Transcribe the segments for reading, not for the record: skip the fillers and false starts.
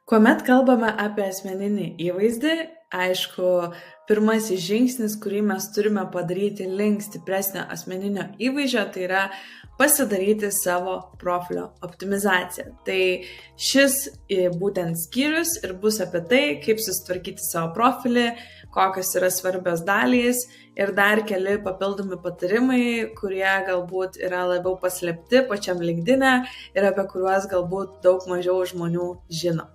Kuomet kalbame apie asmeninį įvaizdį, aišku, pirmasis žingsnis, kurį mes turime padaryti link stipresnio asmeninio įvaizdžio, tai yra pasidaryti savo profilio optimizaciją. Tai šis būtent skyrius ir bus apie tai, kaip susitvarkyti savo profilį, kokios yra svarbios dalys ir dar keli papildomi patarimai, kurie galbūt yra labiau paslėpti pačiam LinkedIn ir apie kuriuos galbūt daug mažiau žmonių žino.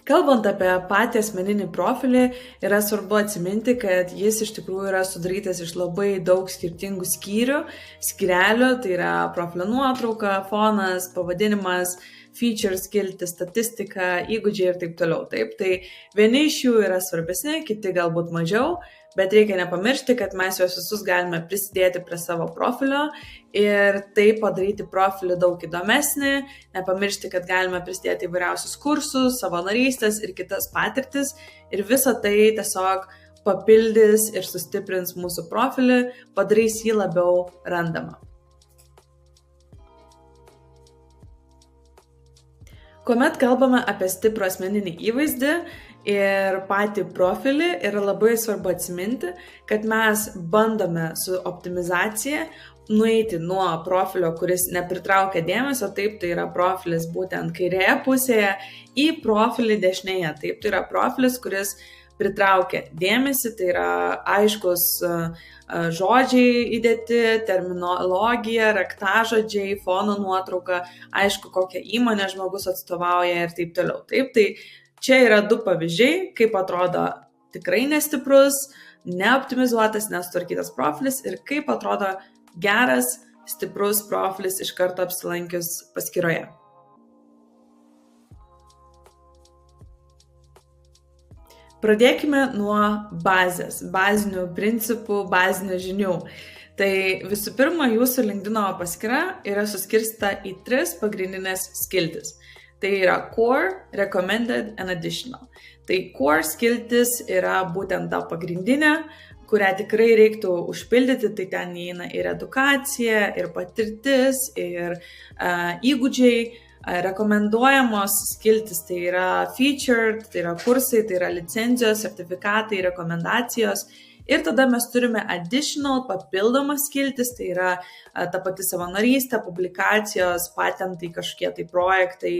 Kalbant apie patį asmeninį profilį, yra svarbu atsiminti, kad jis iš tikrųjų yra sudarytas iš labai daug skirtingų skyrelių, tai yra profilio nuotrauka, fonas, pavadinimas, features, skiltis, statistika, įgūdžiai ir taip toliau. Taip, tai vieni iš jų yra svarbesni, kiti galbūt mažiau, bet reikia nepamiršti, kad mes juos visus galime prisidėti prie savo profilio ir tai padaryti profilį daug įdomesnį, nepamiršti, kad galime prisidėti įvairiausius kursus, savanorystės ir kitas patirtis ir visa tai tiesiog papildys ir sustiprins mūsų profilį, padarys jį labiau randamą. Kuomet kalbame apie stiprų asmeninį įvaizdį ir patį profilį, yra labai svarbu atsiminti, kad mes bandome su optimizacija nueiti nuo profilio, kuris nepritraukia dėmesio, taip, tai yra profilis būtent kairėje pusėje, į profilį dešinėje, taip, tai yra profilis, kuris pritraukia dėmesį, tai yra aiškus žodžiai įdėti, terminologija, raktažodžiai, fono nuotrauka, aišku, kokią įmonę žmogus atstovauja ir taip toliau. Taip, tai čia yra du pavyzdžiai, kaip atrodo tikrai nestiprus, neoptimizuotas, nesutvarkytas profilis ir kaip atrodo geras, stiprus profilis iš karto apsilankius paskyroje. Pradėkime nuo bazės, bazinių principų, bazinių žinių. Tai visų pirma, jūsų LinkedIn paskyra yra suskirstyta į 3 pagrindinės skiltis. Tai yra Core, Recommended and Additional. Tai Core skiltis yra būtent ta pagrindinė, kurią tikrai reiktų užpildyti, tai ten įeina ir edukacija, ir patirtis, ir įgūdžiai. Rekomenduojamos skiltis tai yra featured, tai yra kursai, tai yra licenzijos, sertifikatai, rekomendacijos. Ir tada mes turime additional, papildomas skiltis, tai yra ta pati savanorystė, publikacijos, patentai, kažkokie tai projektai,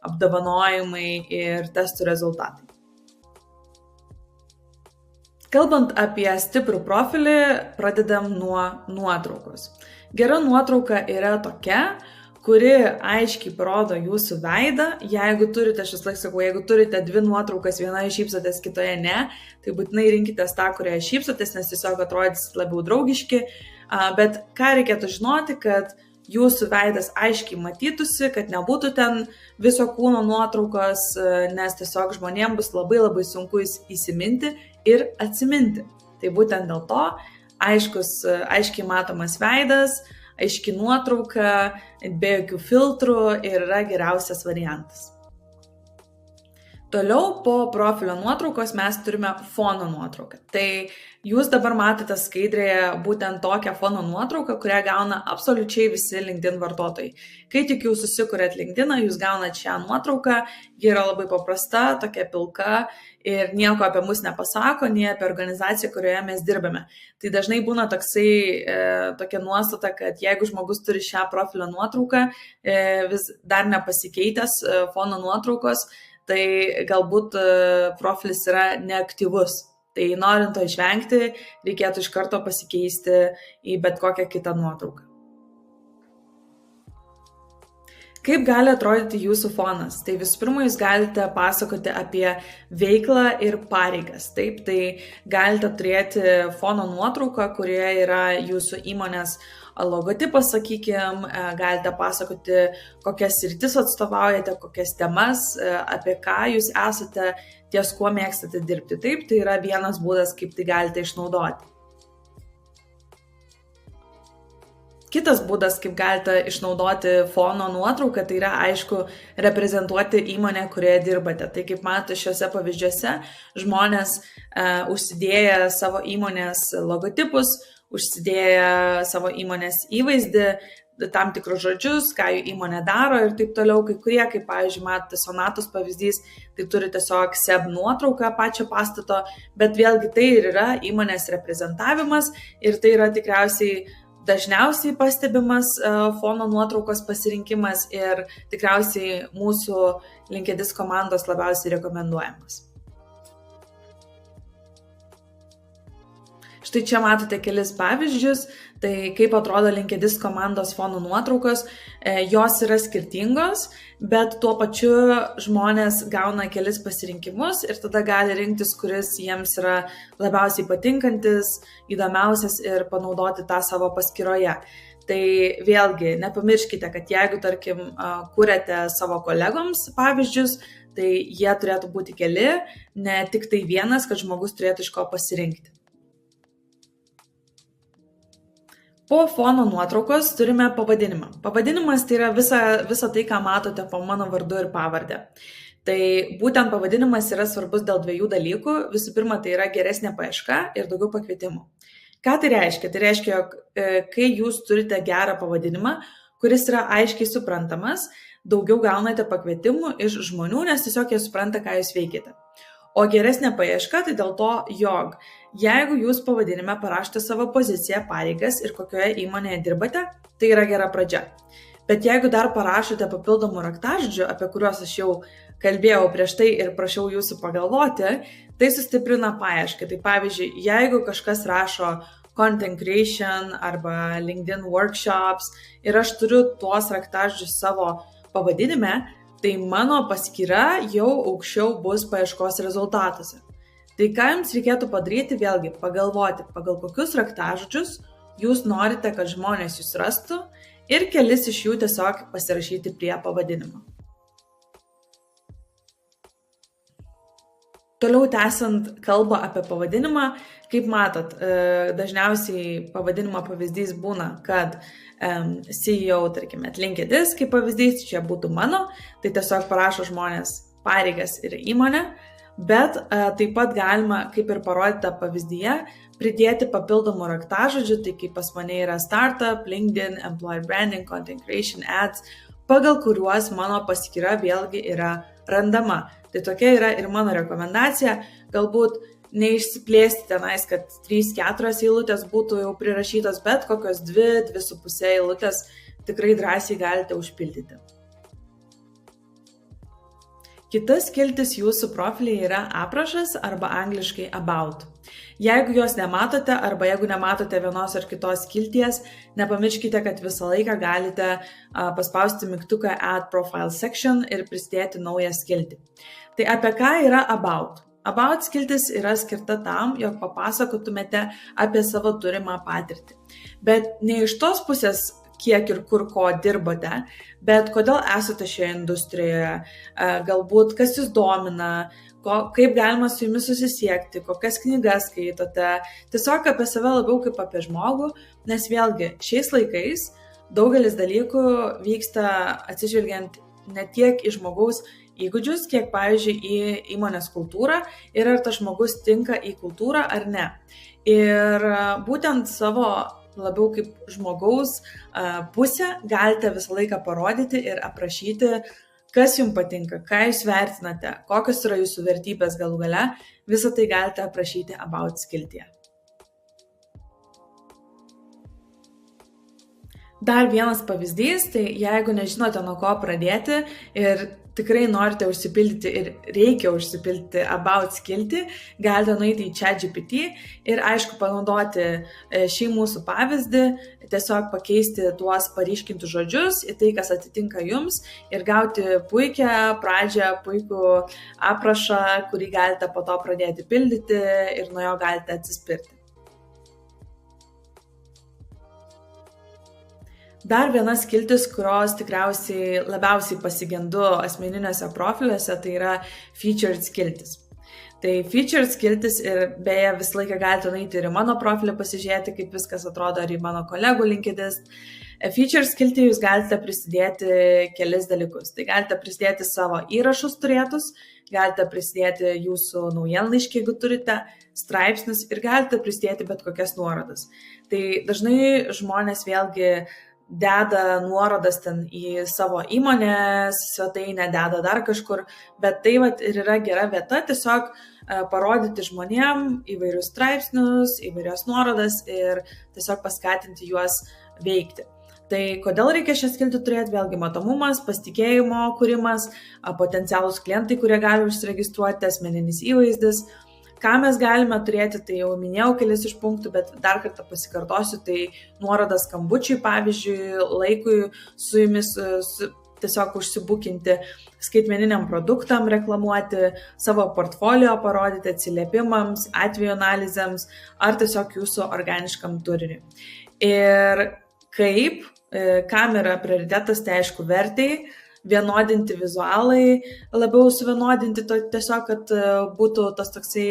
apdovanojimai ir testų rezultatai. Kalbant apie stiprų profilį, pradedam nuo nuotraukos. Gera nuotrauka yra tokia, kuri aiškiai parodo jūsų veidą. Jeigu turite, aš vis laik sakau, jeigu turite 2 nuotraukas, vienoje šypsotės, kitoje ne, tai būtinai rinkitės tą, kurioje šypsotės, nes tiesiog atrodys labiau draugiški. Bet ką reikėtų žinoti, kad jūsų veidas aiškiai matytųsi, kad nebūtų ten viso kūno nuotraukos, nes tiesiog žmonėms bus labai sunku įsiminti ir atsiminti. Tai būtent dėl to aiškiai matomas veidas, aiški nuotrauka, be jokių filtrų ir yra geriausias variantas. Toliau po profilio nuotraukos mes turime fono nuotrauką. Tai jūs dabar matote skaidrėje būtent tokią fono nuotrauką, kurią gauna absoliučiai visi LinkedIn vartotojai. Kai tik jūs susikuriat LinkedIn, jūs gaunat šią nuotrauką, ji yra labai paprasta, tokia pilka ir nieko apie mus nepasako, nei apie organizaciją, kurioje mes dirbame. Tai dažnai būna tokia nuostata, kad jeigu žmogus turi šią profilio nuotrauką, vis dar nepasikeitęs fono nuotraukos, tai galbūt profilis yra neaktyvus. Tai norint to išvengti, reikėtų iš karto pasikeisti į bet kokią kitą nuotrauką. Kaip gali atrodyti jūsų fonas? Tai visų pirma, jūs galite pasakoti apie veiklą ir pareigas. Taip, tai galite turėti fono nuotrauką, kurioje yra jūsų įmonės logotipas, sakykime, galite pasakoti, kokias sritis atstovaujate, kokias temas, apie ką jūs esate, ties kuo mėgstate dirbti. Taip, tai yra vienas būdas, kaip tai galite išnaudoti. Kitas būdas, kaip galite išnaudoti fono nuotrauką, tai yra, aišku, reprezentuoti įmonę, kurioje dirbate. Tai kaip matote šiuose pavyzdžiuose, žmonės užsidėję savo įmonės logotipus, užsidėję savo įmonės įvaizdį, tam tikrus žodžius, ką jų įmonė daro ir taip toliau. Kai kurie, kaip pavyzdžiui, matote Sonatos pavyzdys, tai turi tiesiog SEB nuotrauką pačio pastato, bet vėlgi tai ir yra įmonės reprezentavimas ir tai yra tikriausiai dažniausiai pastebimas fono nuotraukos pasirinkimas ir tikriausiai mūsų LinkedIn komandos labiausiai rekomenduojamas. Štai čia matote kelis pavyzdžius, tai kaip atrodo LinkedIn komandos fono nuotraukos, jos yra skirtingos, bet tuo pačiu žmonės gauna kelis pasirinkimus ir tada gali rinktis, kuris jiems yra labiausiai patinkantis, įdomiausias ir panaudoti tą savo paskyroje. Tai vėlgi nepamirškite, kad jeigu, tarkim, kuriate savo kolegoms pavyzdžius, tai jie turėtų būti keli, ne tik tai vienas, kad žmogus turėtų iš ko pasirinkti. Po fono nuotraukos turime pavadinimą. Pavadinimas tai yra visa tai, ką matote po mano vardu ir pavardę. Tai būtent pavadinimas yra svarbus dėl dviejų dalykų. Visų pirma, tai yra geresnė paieška ir daugiau pakvietimų. Ką tai reiškia? Tai reiškia, jog kai jūs turite gerą pavadinimą, kuris yra aiškiai suprantamas, daugiau gaunate pakvietimų iš žmonių, nes tiesiog jie supranta, ką jūs veikite. O geresnė paieška tai dėl to, jog jeigu jūs pavadinime parašote savo poziciją, pareigas ir kokioje įmonėje dirbate, tai yra gera pradžia. Bet jeigu dar parašote papildomų raktažodžių, apie kuriuos aš jau kalbėjau prieš tai ir prašiau jūsų pagalvoti, tai sustiprina paiešką. Tai pavyzdžiui, jeigu kažkas rašo content creation arba LinkedIn workshops ir aš turiu tuos raktažodžius savo pavadinime, tai mano paskyra jau aukščiau bus paieškos rezultatuose. Tai ką jums reikėtų padaryti, vėlgi pagalvoti, pagal kokius raktažodžius jūs norite, kad žmonės jūs rastų ir kelis iš jų tiesiog pasirašyti prie pavadinimo. Toliau tęsiant kalbą apie pavadinimą, kaip matot, dažniausiai pavadinimo pavyzdys būna, kad CEO, tarkime, LinkedIn kaip pavyzdys, čia būtų mano, tai tiesiog parašo žmonės pareigas ir įmonę, bet taip pat galima, kaip ir parodyta pavyzdyje, pridėti papildomų raktažodžių, tai kaip pas mane yra startup, LinkedIn, employer branding, content creation, ads, pagal kuriuos mano paskyra vėlgi yra randama. Tai tokia yra ir mano rekomendacija, galbūt neišsiplėsti tenais, kad 3-4 eilutės būtų jau prirašytos, bet kokios 2-2,5 eilutės tikrai drąsiai galite užpildyti. Kita skiltis jūsų profilyje yra aprašas arba angliškai about. Jeigu jos nematote arba jeigu nematote vienos ar kitos skilties, nepamirškite, kad visą laiką galite paspausti mygtuką Add Profile Section ir prisidėti naują skiltį. Tai apie ką yra about? About skiltis yra skirta tam, jog papasakotumėte apie savo turimą patirtį. Bet ne iš tos pusės, kiek ir kur ko dirbote, bet kodėl esate šioje industrijoje, galbūt kas jūs domina, kaip galima su jumis susisiekti, kokias knygas skaitote, tiesiog apie save labiau kaip apie žmogų, nes vėlgi šiais laikais daugelis dalykų vyksta atsižvelgiant ne tiek į žmogaus įgūdžius, kiek, pavyzdžiui, į įmonės kultūrą ir ar tas žmogus tinka į kultūrą ar ne. Ir būtent savo labiau kaip žmogaus pusę galite visą laiką parodyti ir aprašyti, kas jums patinka, ką jūs vertinate, kokios yra jūsų vertybės galų gale, visą tai galite aprašyti about skiltyje. Dar vienas pavyzdys, tai jeigu nežinote nuo ko pradėti ir tikrai norite užsipildyti ir reikia užsipildyti about skiltį, galite nueiti į ChatGPT ir aišku panaudoti šį mūsų pavyzdį, tiesiog pakeisti tuos paryškintus žodžius į tai, kas atitinka jums ir gauti puikią pradžią, puikų aprašą, kurį galite po to pradėti pildyti ir nuo jo galite atsispirti. Dar viena skiltis, kurios tikriausiai labiausiai pasigendu asmeniniuose profiliuose, tai yra featured skiltis. Tai featured skiltis ir beje visą laiką galite nueiti ir į mano profilį pasižiūrėti, kaip viskas atrodo, ar į mano kolegų LinkedIn. Featured skiltį jūs galite prisidėti kelis dalykus. Tai galite prisidėti savo įrašus turėtus, galite prisidėti jūsų naujienlaiškį, jeigu turite, straipsnius ir galite prisidėti bet kokias nuorodas. Tai dažnai žmonės vėlgi deda nuorodas ten į savo įmonės svetainę, deda dar kažkur, bet tai vat ir yra gera vieta tiesiog parodyti žmonėm įvairius straipsnius, įvairias nuorodas ir tiesiog paskatinti juos veikti. Tai kodėl reikia šią skiltį turėti? Vėlgi matomumas, pasitikėjimo kūrimas, potencialūs klientai, kurie gali užsiregistruoti, asmeninis įvaizdis. Ką mes galime turėti, tai jau minėjau kelis iš punktų, bet dar kartą pasikartosiu, tai nuorodas skambučiui, pavyzdžiui, laikui su jumis tiesiog užsibukinti, skaitmeniniam produktam reklamuoti, savo portfolio parodyti atsiliepimams, atvejo analizėms ar tiesiog jūsų organiškam turiniui. Ir kaip, kam yra prioritetas, tai aišku vertei, vienodinti vizualai, labiau suvienodinti tiesiog, kad būtų tas toksai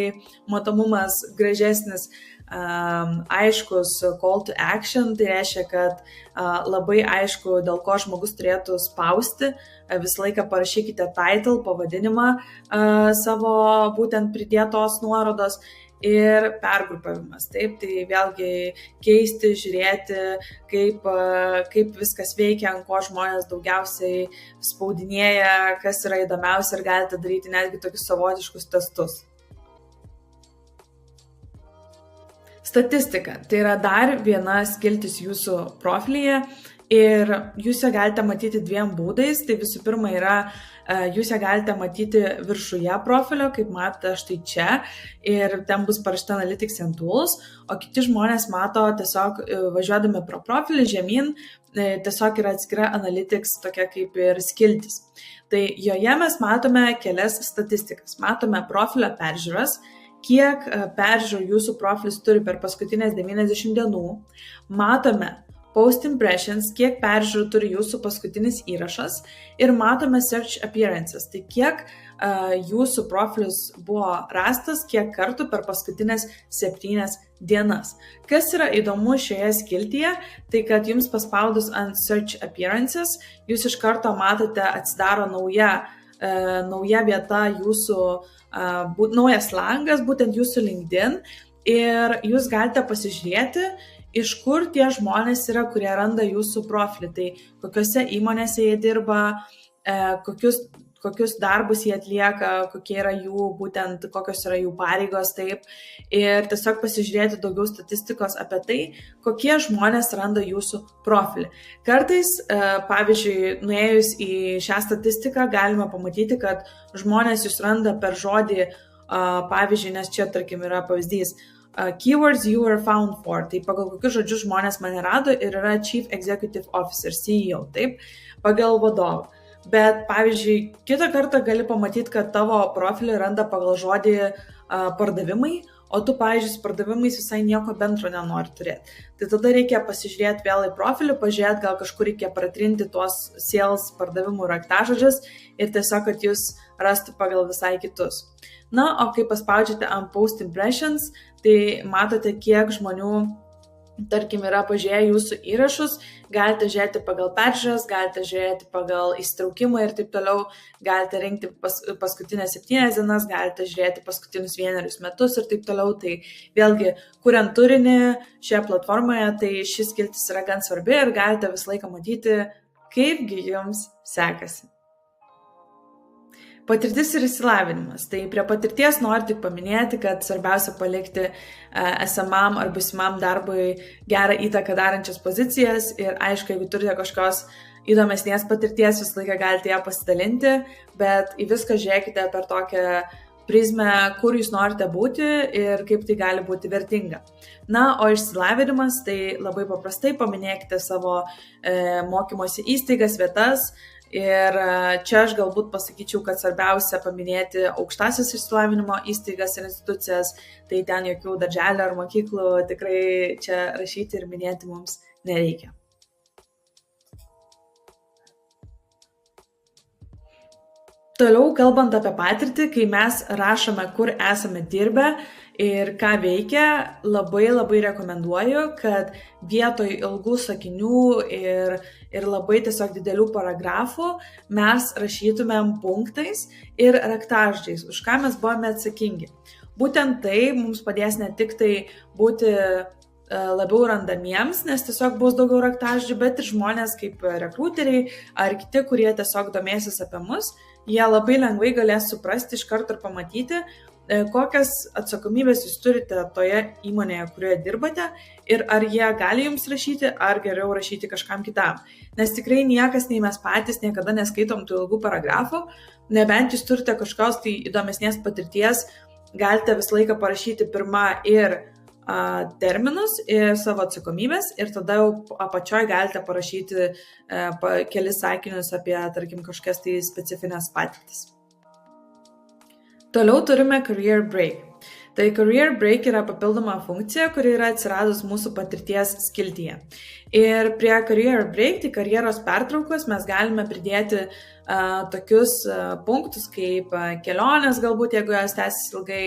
matomumas gražesnis, aiškus call to action, tai reiškia, kad labai aišku, dėl ko žmogus turėtų spausti, visą laiką parašykite title, pavadinimą savo būtent pridėtos nuorodos. Ir pergrupavimas, taip, tai vėlgi keisti, žiūrėti, kaip viskas veikia, ant ko žmonės daugiausiai spaudinėja, kas yra įdomiausia ir galite daryti netgi tokius savotiškus testus. Statistika, tai yra dar viena skiltis jūsų profilyje ir jūs ją galite matyti dviem būdais. Tai visų pirma yra, jūs ją galite matyti viršuje profilio, kaip matote štai čia, ir ten bus parašyta Analytics and Tools, o kiti žmonės mato tiesiog važiuodami pro profilį žemyn, tiesiog yra atskira Analytics tokia kaip ir skiltis. Tai joje mes matome kelias statistikas. Matome profilio peržiūras, kiek peržiūrų jūsų profilis turi per paskutinės 90 dienų. Matome post impressions, kiek peržiūrų turi jūsų paskutinis įrašas ir matome search appearances, tai kiek jūsų profilis buvo rastas, kiek kartų per paskutinės 7 dienas. Kas yra įdomu šioje skiltyje, tai kad jums paspaudus ant search appearances, jūs iš karto matote atsidaro nauja vieta jūsų, naujas langas, būtent jūsų LinkedIn ir jūs galite pasižiūrėti, iš kur tie žmonės yra, kurie randa jūsų profilį, tai kokiose įmonėse jie dirba, kokius darbus jie atlieka, kokios yra jų pareigos, taip, ir tiesiog pasižiūrėti daugiau statistikos apie tai, kokie žmonės randa jūsų profilį. Kartais, pavyzdžiui, nuėjus į šią statistiką, galime pamatyti, kad žmonės jūs randa per žodį, pavyzdžiui, nes čia, tarkim, yra pavyzdys, keywords you were found for, tai pagal kokius žodžius žmonės mane rado ir yra Chief Executive Officer, CEO, taip, pagal vadovą. Bet, pavyzdžiui, kitą kartą gali pamatyti, kad tavo profilį randa pagal žodį pardavimai, o tu, pavyzdžiui, su pardavimais visai nieko bendro nenori turėti. Tai tada reikia pasižiūrėti vėl į profilį, pažiūrėti, gal kažkur reikia pratrinti tuos sales pardavimų raktažodžius ir tiesiog, kad jūs rastų pagal visai kitus. Na, o kai paspaudžiate ant post impressions, tai matote, kiek žmonių, tarkim, yra pažiūrėję jūsų įrašus, galite žiūrėti pagal peržiūras, galite žiūrėti pagal įsitraukimą ir taip toliau, galite rinkti paskutinės 7 dienas, galite žiūrėti paskutinius 1 metus ir taip toliau. Tai vėlgi, kuriant turinį šioje platformoje, tai šis skiltis yra gan svarbi ir galite visą laiką matyti, kaipgi jums sekasi. Patirtis ir išsilavinimas. Tai prie patirties noriu tik paminėti, kad svarbiausia palikti esamam ar būsimam darbui gerą įtaką darančias pozicijas ir aišku, jeigu turite kažkokios įdomesnės patirties, visą laiką galite ją pasidalinti, bet į viską žiūrėkite per tokią prizmę, kur jūs norite būti ir kaip tai gali būti vertinga. Na, o išsilavinimas, tai labai paprastai paminėkite savo mokymosi įstaigas, vietas. Ir čia aš galbūt pasakyčiau, kad svarbiausia paminėti aukštasis išsilavinimo įstaigas ir institucijas, tai ten jokių darželių ar mokyklų tikrai čia rašyti ir minėti mums nereikia. Toliau, kalbant apie patirtį, kai mes rašome, kur esame dirbę ir ką veikia, labai rekomenduoju, kad vietoj ilgų sakinių ir labai tiesiog didelių paragrafų mes rašytumėm punktais ir raktažodžiais, už ką mes buvome atsakingi. Būtent tai mums padės ne tik tai būti labiau randamiems, nes tiesiog bus daugiau raktažodžių, bet ir žmonės kaip rekruteriai ar kiti, kurie tiesiog domėsis apie mus, jie labai lengvai galės suprasti iš karto ir pamatyti, kokias atsakomybės jūs turite toje įmonėje, kurioje dirbate ir ar jie gali jums rašyti, ar geriau rašyti kažkam kitam. Nes tikrai niekas, nei mes patys, niekada neskaitom tų ilgų paragrafų, nebent jūs turite kažkokios tai įdomesnės patirties, galite visą laiką parašyti pirmą ir terminus ir savo atsakomybės ir tada jau apačioj galite parašyti kelis sakinius apie, tarkim, kažkokias tai specifines patirtis. Toliau turime Career Break. Tai Career Break yra papildoma funkcija, kuri yra atsiradus mūsų patirties skiltyje. Ir prie Career Break, tai karjeros pertraukos, mes galime pridėti tokius punktus kaip kelionės, galbūt jeigu jos tęsis ilgai,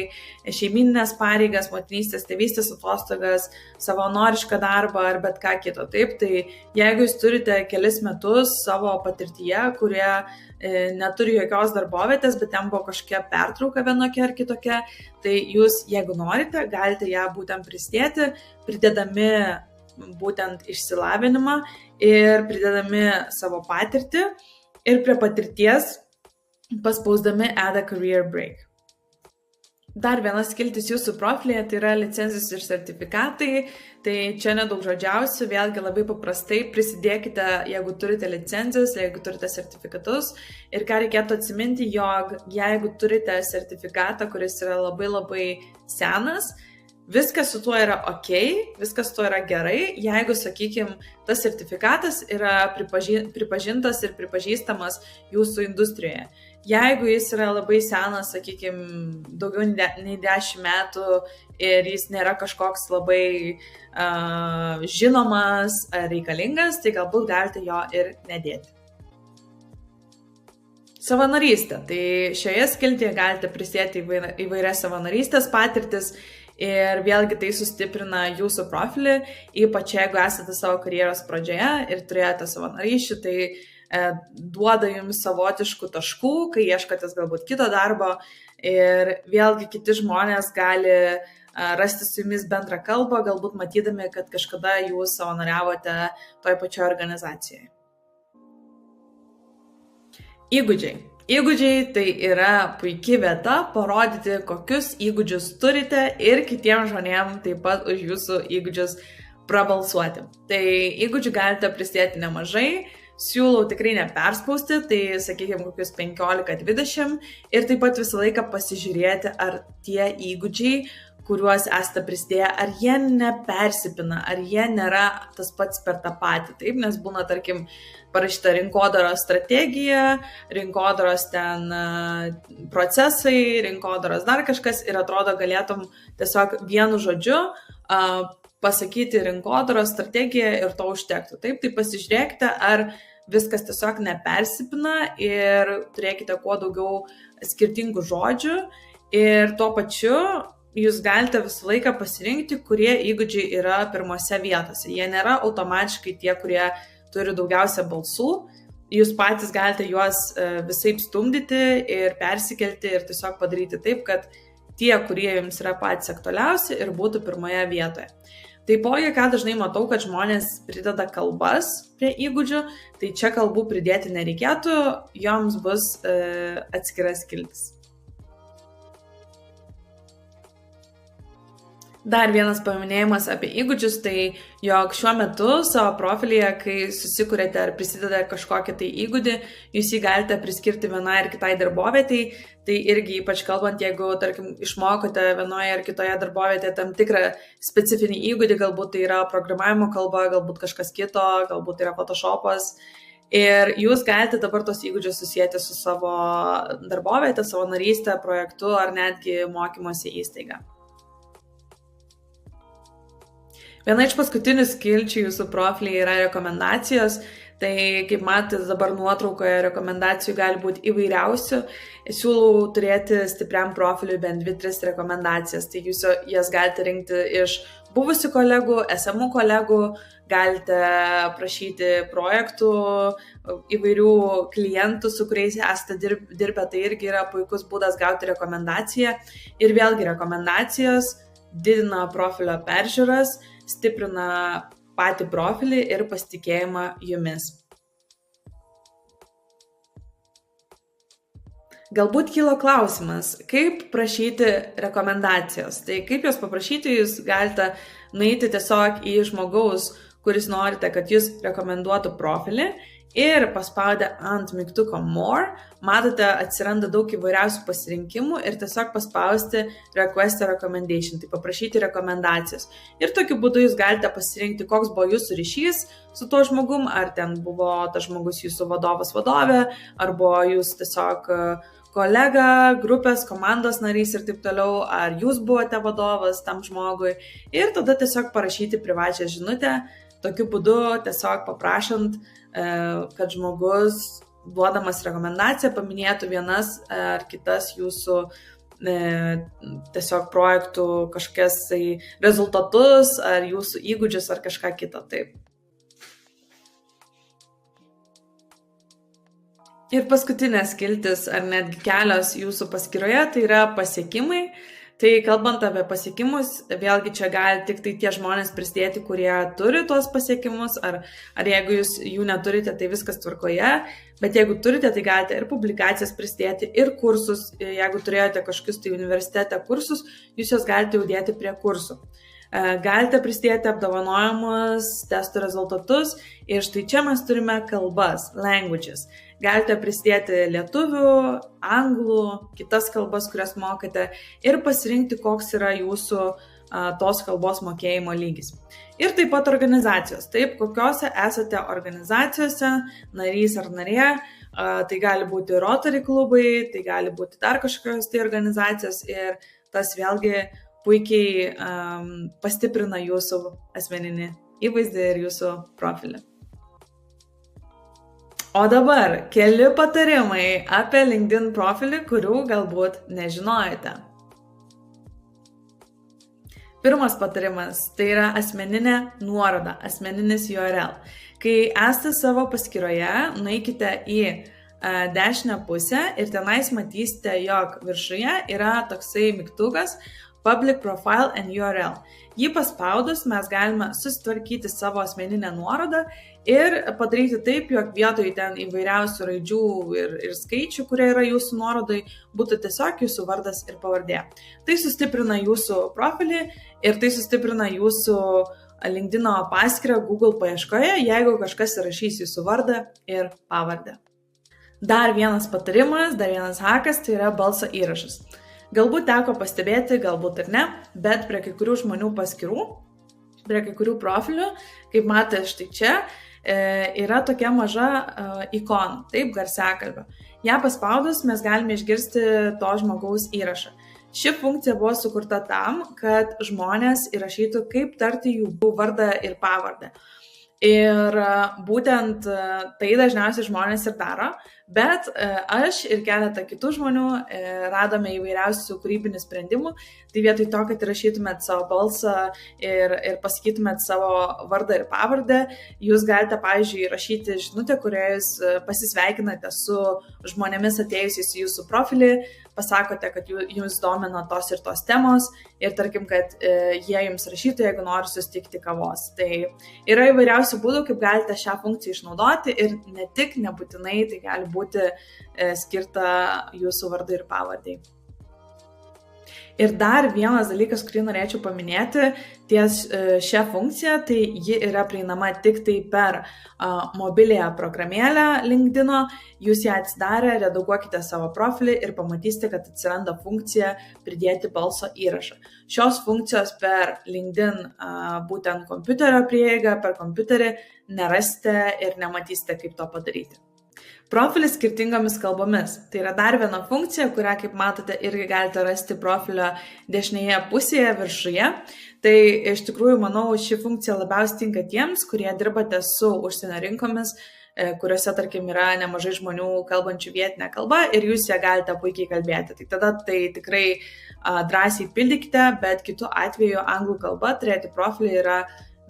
šeimyninės pareigas, motinystės, tėvystės atostogas, savanorišką darbą ar bet ką kito. Taip, tai jeigu jūs turite kelis metus savo patirtyje, kurie neturi jokios darbovietės, bet ten buvo kažkokia pertrauka vienokia ar kitokia, tai jūs, jeigu norite, galite ją būtent prisidėti, pridedami būtent išsilavinimą ir pridedami savo patirtį ir prie patirties paspausdami Add a Career Break. Dar vienas skiltis jūsų profilyje, tai yra licenzijos ir sertifikatai, tai čia nedaug žodžiausių, vėlgi labai paprastai prisidėkite, jeigu turite licenzijas, jeigu turite sertifikatus ir ką reikėtų atsiminti, jog jeigu turite sertifikatą, kuris yra labai senas, viskas su tuo yra ok, viskas su tuo yra gerai, jeigu, sakykime, tas sertifikatas yra pripažintas ir pripažįstamas jūsų industrijoje. Jeigu jis yra labai senas, sakykime, daugiau nei 10 metų ir jis nėra kažkoks labai žinomas ar reikalingas, tai galbūt galite jo ir nedėti. Savanorystė. Tai šioje skiltyje galite prisidėti įvairias savanorystės patirtis ir vėlgi tai sustiprina jūsų profilį, ypač jeigu esate savo karjeros pradžioje ir turėjote savanorysčių, tai duoda jums savotiškų taškų, kai ieškotės galbūt kito darbo ir vėlgi kiti žmonės gali rasti su jumis bendrą kalbą, galbūt matydami, kad kažkada jūs savanoriavote toj pačioj organizacijoje. Įgūdžiai. Įgūdžiai tai yra puikia vieta parodyti, kokius įgūdžius turite ir kitiems žmonėms taip pat už jūsų įgūdžius prabalsuoti. Tai įgūdžių galite prisidėti nemažai, siūlau tikrai neperspausti, tai sakykime kokius 15-20 ir taip pat visą laiką pasižiūrėti, ar tie įgūdžiai, kuriuos esate prisidėję, ar jie nepersipina, ar jie nėra tas pats per tą patį. Taip, nes būna, tarkim, parašyta rinkodaros strategija, rinkodaros ten procesai, rinkodaros dar kažkas ir atrodo galėtum tiesiog vienu žodžiu pasakyti rinkodaros strategiją ir to užtektų. Taip, tai pasižiūrėkite, ar viskas tiesiog nepersipina ir turėkite kuo daugiau skirtingų žodžių ir tuo pačiu jūs galite visą laiką pasirinkti, kurie įgūdžiai yra pirmose vietose. Jie nėra automatiškai tie, kurie turi daugiausia balsų. Jūs patys galite juos visaip stumdyti ir persikelti ir tiesiog padaryti taip, kad tie, kurie jums yra patys aktualiausi ir būtų pirmoje vietoje. Taipogi, ką dažnai matau, kad žmonės prideda kalbas prie įgūdžių, tai čia kalbų pridėti nereikėtų, joms bus atskiras skiltis. Dar vienas paminėjimas apie įgūdžius, tai jog šiuo metu savo profilyje, kai susikūrėte ar prisidedate kažkokį tai įgūdį, jūs jį galite priskirti vienai ir kitai darbovietei, tai irgi ypač kalbant, jeigu, tarkim, išmokote vienoje ar kitoje darbovietėje tam tikrą specifinį įgūdį, galbūt tai yra programavimo kalba, galbūt kažkas kito, galbūt tai yra Photoshopas, ir jūs galite dabar tos įgūdžius susijęti su savo darboviete, savo narystę, projektu ar netgi mokymosi įstaiga. Viena iš paskutinių skilčių jūsų profilyje yra rekomendacijos, tai kaip matėte dabar nuotraukoje rekomendacijų gali būti įvairiausių. Siūlau turėti stipriam profiliui bent 2-3 rekomendacijas, tai jūs jas galite rinkti iš buvusių kolegų, esamų kolegų, galite prašyti projektų, įvairių klientų, su kuriais esate dirbę, tai irgi yra puikus būdas gauti rekomendaciją. Ir vėlgi rekomendacijos didina profilio peržiūras, stiprina patį profilį ir pasitikėjimą jumis. Galbūt kilo klausimas, kaip prašyti rekomendacijos. Tai kaip jos paprašyti, jūs galite nueiti tiesiog į žmogaus, kuris norite, kad jūs rekomenduotų profilį ir paspaudę ant mygtuko More, matote, atsiranda daug įvairiausių pasirinkimų ir tiesiog paspausti Request a Recommendation, tai paprašyti rekomendacijos. Ir tokiu būdu jūs galite pasirinkti, koks buvo jūsų ryšys su tuo žmogum, ar ten buvo tas žmogus jūsų vadovas vadovė, ar buvo jūs tiesiog kolega, grupės, komandos narys ir taip toliau, ar jūs buvote vadovas tam žmogui. Ir tada tiesiog parašyti privačią žinutę, tokiu būdu tiesiog paprašant, kad žmogus, duodamas rekomendaciją, paminėtų vienas ar kitas jūsų tiesiog projektų kažkokias rezultatus, ar jūsų įgūdžius, ar kažką kito. Taip. Ir paskutinė skiltis, ar netgi kelios jūsų paskyroje, tai yra pasiekimai. Tai kalbant apie pasiekimus, vėlgi čia gali tik tai tie žmonės prisidėti, kurie turi tuos pasiekimus, ar jeigu jūs jų neturite, tai viskas tvarkoje, bet jeigu turite, tai galite ir publikacijas prisidėti, ir kursus, jeigu turėjote kažkokius tai universitete kursus, jūs juos galite jau dėti prie kursų. Galite prisidėti apdovanojimus, testų rezultatus ir štai čia mes turime kalbas, languages. Galite prisidėti lietuvių, anglų, kitas kalbas, kurias mokate ir pasirinkti, koks yra jūsų tos kalbos mokėjimo lygis. Ir taip pat organizacijos. Taip, kokiose esate organizacijose, narys ar narė, tai gali būti Rotary klubai, tai gali būti dar kažkokios tai organizacijos ir tas vėlgi puikiai pastiprina jūsų asmeninį įvaizdį ir jūsų profilį. O dabar keli patarimai apie LinkedIn profilį, kurių galbūt nežinojate. Pirmas patarimas tai yra asmeninė nuoroda, asmeninis URL. Kai esate savo paskyroje, nueikite į dešinę pusę ir tenais matysite, jog viršuje yra toksai mygtukas Public Profile and URL. Jį paspaudus mes galime susitvarkyti savo asmeninę nuorodą ir padaryti taip, jog vietoj ten įvairiausių raidžių ir skaičių, kurie yra jūsų nuorodai, būtų tiesiog jūsų vardas ir pavardė. Tai sustiprina jūsų profilį ir tai sustiprina jūsų LinkedIn paskyrą Google paieškoje, jeigu kažkas įrašys jūsų vardą ir pavardę. Dar vienas patarimas, dar vienas hakas, tai yra balso įrašas. Galbūt teko pastebėti, galbūt ir ne, bet prie kai kurių žmonių paskyrų, prie kai kurių profilių, kaip matote štai čia, yra tokia maža ikona, taip, garsiakalbio. Ja paspaudus mes galime išgirsti to žmogaus įrašą. Ši funkcija buvo sukurta tam, kad žmonės įrašytų, kaip tarti jų vardą ir pavardę. Ir būtent tai dažniausiai žmonės ir daro, bet aš ir keletą kitų žmonių radome įvairiausių kūrybinių sprendimų, tai vietoj to, kad įrašytumėt savo balsą ir pasakytumėt savo vardą ir pavardę, jūs galite, pavyzdžiui, įrašyti žinutę, kurioje jūs pasisveikinate su žmonėmis atėjusiais į jūsų profilį, pasakote, kad jums domina tos ir tos temos ir tarkim, kad jie jums rašytų, jeigu nori susitikti kavos. Tai yra įvairiausių būdų, kaip galite šią funkciją išnaudoti ir ne tik, nebūtinai tai gali būti skirta jūsų vardai ir pavardai. Ir dar vienas dalykas, kurį norėčiau paminėti ties šią funkciją, tai ji yra prieinama tik tai per mobiliąją programėlę LinkedIn'o. Jūs ją atsidarę, redaguokite savo profilį ir pamatysite, kad atsiranda funkcija pridėti balso įrašą. Šios funkcijos per LinkedIn būtent kompiuterio prieigą, per kompiuterį nerasite ir nematysite, kaip to padaryti. Profilis skirtingomis kalbomis. Tai yra dar viena funkcija, kurią, kaip matote, irgi galite rasti profilio dešinėje pusėje viršuje. Tai iš tikrųjų, manau, ši funkcija labiausiai tinka tiems, kurie dirbate su užsienio rinkomis, kuriuose, tarkim, yra nemažai žmonių kalbančių vietinę kalbą ir jūs ją galite puikiai kalbėti. Tai tada tai tikrai drąsiai pildykite, bet kitu atveju anglų kalba turėti profilį yra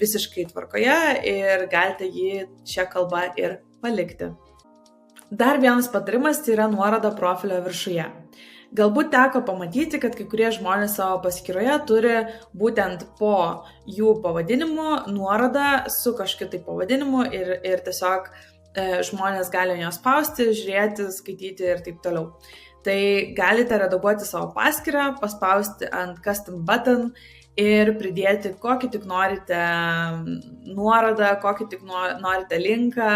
visiškai tvarkoje ir galite jį šią kalbą ir palikti. Dar vienas patarimas tai yra nuoroda profilio viršuje. Galbūt teko pamatyti, kad kai kurie žmonės savo paskyroje turi būtent po jų pavadinimu nuorodą su kažkokiu tai pavadinimu ir tiesiog žmonės gali ją spausti, žiūrėti, skaityti ir taip toliau. Tai galite redaguoti savo paskyrą, paspausti ant custom button ir pridėti kokį tik norite nuorodą, kokį tik norite linką,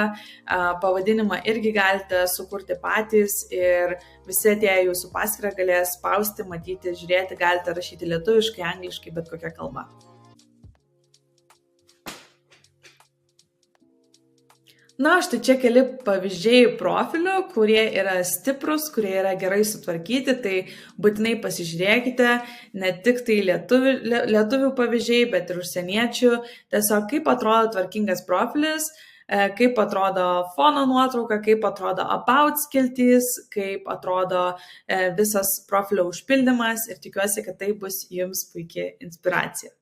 pavadinimą irgi galite sukurti patys ir visi atėję jūsų paskyrą galės spausti, matyti, žiūrėti, galite rašyti lietuviškai, angliškai, bet kokią kalbą. Na, štai čia keli pavyzdžiai profilių, kurie yra stiprus, kurie yra gerai sutvarkyti, tai būtinai pasižiūrėkite, ne tik tai lietuvių pavyzdžiai, bet ir užsieniečių, tiesiog kaip atrodo tvarkingas profilis, kaip atrodo fono nuotrauka, kaip atrodo about skiltys, kaip atrodo visas profilio užpildymas ir tikiuosi, kad tai bus jums puikia inspiracija.